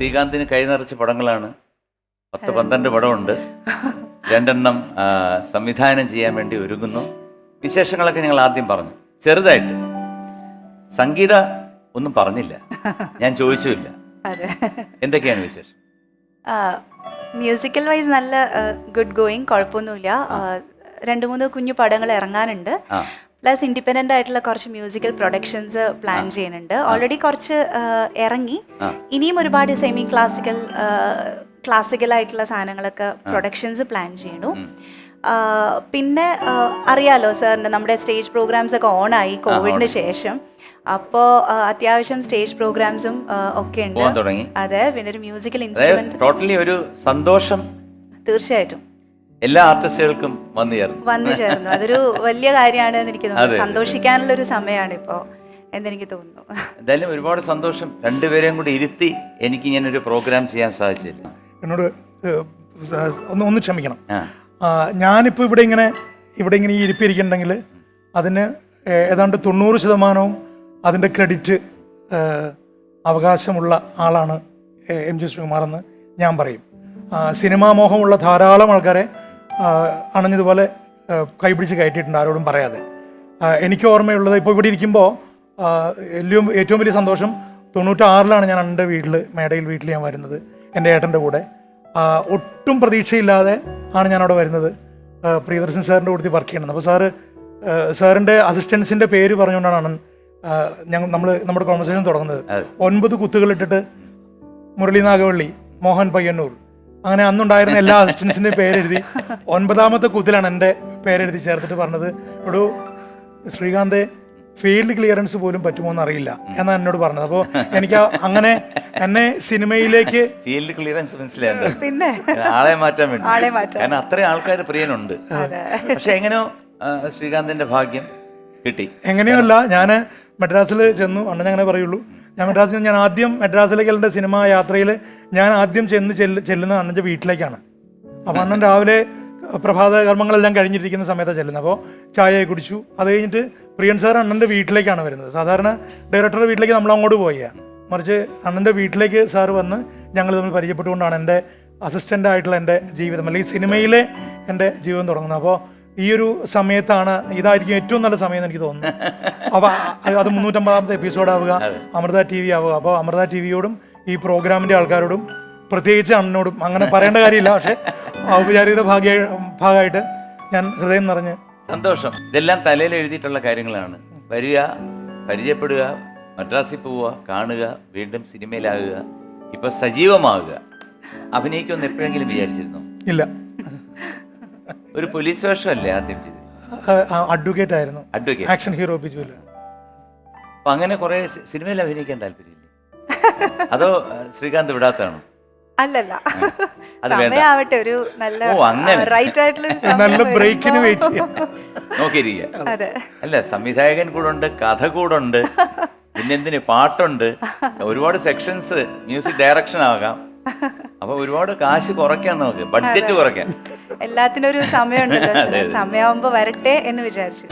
ശ്രീകാന്തിന് കൈ നിറച്ച് പടങ്ങളാണ്. 10-12 പടമുണ്ട്. 2 സംവിധാനം ചെയ്യാൻ വേണ്ടി ഒരുങ്ങുന്നു. വിശേഷങ്ങളൊക്കെ ഞങ്ങൾ ആദ്യം പറഞ്ഞു ചെറുതായിട്ട്. സംഗീത ഒന്നും പറഞ്ഞില്ല, ഞാൻ ചോദിച്ചുമില്ല. എന്തൊക്കെയാണ് വിശേഷം? മ്യൂസിക്കൽ വൈസ് നല്ല ഗുഡ് ഗോയിങ്, കുഴപ്പമൊന്നുമില്ല. 2-3 കുഞ്ഞു പടങ്ങൾ ഇറങ്ങാനുണ്ട്. പ്ലസ് ഇൻഡിപെൻഡൻ്റ് ആയിട്ടുള്ള കുറച്ച് മ്യൂസിക്കൽ പ്രൊഡക്ഷൻസ് പ്ലാൻ ചെയ്യുന്നുണ്ട്. ഓൾറെഡി കുറച്ച് ഇറങ്ങി. ഇനിയും ഒരുപാട് സെമി ക്ലാസിക്കലായിട്ടുള്ള സാധനങ്ങളൊക്കെ പ്രൊഡക്ഷൻസ് പ്ലാൻ ചെയ്യണു. പിന്നെ അറിയാലോ സാറിന് നമ്മുടെ സ്റ്റേജ് പ്രോഗ്രാംസ് ഒക്കെ ഓണായി കോവിഡിന് ശേഷം. അപ്പോൾ അത്യാവശ്യം സ്റ്റേജ് പ്രോഗ്രാംസും ഒക്കെ ഉണ്ട്. അതെ, പിന്നെ ഒരു മ്യൂസിക്കൽ ഇൻസ്ട്രുമെന്റ്. ടോട്ടലി ഒരു സന്തോഷം. തീർച്ചയായിട്ടും എല്ലാ ആർട്ടിസ്റ്റുകൾക്കും വന്നു ചേർന്നു. അതൊരു വലിയ കാര്യമാണ് എന്ന് എനിക്ക് തോന്നുന്നു. സന്തോഷിക്കാനുള്ള ഒരു സമയമാണ് ഇപ്പോൾ എന്നെനിക്ക് തോന്നുന്നു. എന്തായാലും ഒരുപാട് സന്തോഷം. രണ്ടുപേരെയും കൂടി ഇരുത്തി എനിക്ക് ഇങ്ങനൊരു പ്രോഗ്രാം ചെയ്യാൻ സാധിച്ചില്ല. എന്നോട് ഒന്ന് ക്ഷമിക്കണം. ഞാനിപ്പോൾ ഇവിടെ ഇങ്ങനെ ഈ ഇരിപ്പിരിക്കുന്നുണ്ടെങ്കിൽ അതിന് ഏതാണ്ട് 90% അതിൻ്റെ ക്രെഡിറ്റ് അവകാശമുള്ള ആളാണ് എം ജി ശ്രീകുമാറെന്ന് ഞാൻ പറയും. സിനിമാ മോഹമുള്ള ധാരാളം ആൾക്കാരെ അണഞ്ഞതുപോലെ കൈപിടിച്ച് കയറ്റിയിട്ടുണ്ട്, ആരോടും പറയാതെ. എനിക്ക് ഓർമ്മയുള്ളത് ഇപ്പോൾ ഇവിടെ ഇരിക്കുമ്പോൾ ഏറ്റവും വലിയ സന്തോഷം 96 ഞാൻ എൻ്റെ വീട്ടിൽ ഞാൻ വരുന്നത് എൻ്റെ ഏട്ടൻ്റെ കൂടെ. ഒട്ടും പ്രതീക്ഷയില്ലാതെ ആണ് ഞാൻ അവിടെ വരുന്നത്. പ്രിയദർശൻ സാറിൻ്റെ കൂടെ വർക്ക് ചെയ്യണത്. അപ്പോൾ സാറിൻ്റെ അസിസ്റ്റൻസിൻ്റെ പേര് പറഞ്ഞുകൊണ്ടാണ് നമ്മുടെ കോൺവെർസേഷൻ തുടങ്ങുന്നത്. 9 കുത്തുകളിട്ടിട്ട് മുരളി നാഗവള്ളി, മോഹൻ പയ്യന്നൂർ, അങ്ങനെ അന്നുണ്ടായിരുന്ന എല്ലാ അസിസ്റ്റൻസിൻ്റെ പേരെഴുതി 9ാമത്തെ കുത്തിലാണ് എൻ്റെ പേരെഴുതി ചേർത്തിട്ട് പറഞ്ഞത്, ഒരു ശ്രീകാന്ത് ഫീൽഡ് ക്ലിയറൻസ് പോലും പറ്റുമോ എന്ന് അറിയില്ല എന്നാണ് എന്നോട് പറഞ്ഞത്. അപ്പോൾ എനിക്ക് അങ്ങനെ എന്നെ സിനിമയിലേക്ക് ഫീൽഡ് ക്ലിയറൻസ് മനസ്സിലായത് പിന്നെ ആളെ മാറ്റാൻ വേണ്ടി, കാരണം അത്രയും ആൾക്കാർ പ്രിയനുണ്ട്. പക്ഷെ എങ്ങനെയോ ശ്രീകാന്തിന്റെ ഭാഗ്യം കിട്ടി. എങ്ങനെയല്ല, ഞാൻ മദ്രാസിൽ ചെന്നു. അണ്ണൻ അങ്ങനെ പറയുള്ളൂ. ഞാൻ ആദ്യം മദ്രാസിലേക്ക് എൻ്റെ സിനിമാ യാത്രയിൽ ഞാൻ ആദ്യം ചെല്ലുന്നത് അണ്ണൻ്റെ വീട്ടിലേക്കാണ്. അപ്പോൾ അണ്ണൻ രാവിലെ പ്രഭാത കർമ്മങ്ങളെല്ലാം കഴിഞ്ഞിരിക്കുന്ന സമയത്താണ് ചെല്ലുന്നത്. അപ്പോൾ ചായ കുടിച്ചു. അത് കഴിഞ്ഞിട്ട് പ്രിയൻ സാർ അണ്ണൻ്റെ വീട്ടിലേക്കാണ് വരുന്നത്. സാധാരണ ഡയറക്ടറുടെ വീട്ടിലേക്ക് നമ്മൾ അങ്ങോട്ട് പോവുക, മറിച്ച് അണ്ണൻ്റെ വീട്ടിലേക്ക് സാർ വന്ന് ഞങ്ങൾ തമ്മിൽ പരിചയപ്പെട്ടുകൊണ്ടാണ് എൻ്റെ അസിസ്റ്റൻ്റായിട്ടുള്ള എൻ്റെ ജീവിതം, അല്ലെങ്കിൽ സിനിമയിലെ എൻ്റെ ജീവിതം തുടങ്ങുന്നത്. അപ്പോൾ ഈ ഒരു സമയത്താണ്, ഇതായിരിക്കും ഏറ്റവും നല്ല സമയം എന്ന് എനിക്ക് തോന്നുന്നു. അപ്പോൾ അത് 350ാമത്തെ എപ്പിസോഡാവുക, അമൃത TV ആവുക. അപ്പോൾ അമൃത TVയോടും ഈ പ്രോഗ്രാമിൻ്റെ ആൾക്കാരോടും പ്രത്യേകിച്ച് അണ്ണനോടും അങ്ങനെ പറയേണ്ട കാര്യമില്ല. പക്ഷേ ഔപചാരികത ഭാഗമായിട്ട് ഞാൻ ഹൃദയം നിറഞ്ഞ് സന്തോഷം. ഇതെല്ലാം തലയിൽ എഴുതിയിട്ടുള്ള കാര്യങ്ങളാണ്. വരിക, പരിചയപ്പെടുക, മദ്രാസിൽ പോവുക, കാണുക, വീണ്ടും സിനിമയിലാകുക, ഇപ്പൊ സജീവമാകുക. അഭിനയിക്കുമെന്ന് എപ്പോഴെങ്കിലും വിചാരിച്ചിരുന്നോ? ഇല്ല. ഒരു പോലീസ് വേഷമല്ലേ ആദ്യം ചെയ്തത്? അഡ്വക്കേറ്റ് ആയിരുന്നു, ആക്ഷൻ ഹീറോ ബിജുവിൽ. അപ്പൊ അങ്ങനെ കുറെ സിനിമയിൽ അഭിനയിക്കാൻ താല്പര്യമില്ലേ? അതോ ശ്രീകാന്ത് വിടാത്താണോ? അല്ലല്ല, സമയാവട്ടെ, ഒരു നല്ല റൈറ്റ് ആയിട്ടുള്ള നല്ല ബ്രേക്കിന് വെയിറ്റ് നോക്കിയിരിക്കുക. അല്ല, സംവിധായകൻ കൂടെ ഉണ്ട്, കഥ കൂടെ ഉണ്ട്, പിന്നെന്തിന് പാട്ടുണ്ട്, ഒരുപാട് സെക്ഷൻസ്, മ്യൂസിക് ഡയറക്ഷൻ ആകാം. അപ്പൊ ഒരുപാട് കാശ് കുറയ്ക്കാൻ, നമുക്ക് ബഡ്ജറ്റ് കുറയ്ക്കാൻ. എല്ലാത്തിനും ഒരു സമയമുണ്ടല്ലോ. സമയമാകുമ്പോ വരട്ടെ എന്ന് വിചാരിച്ചു.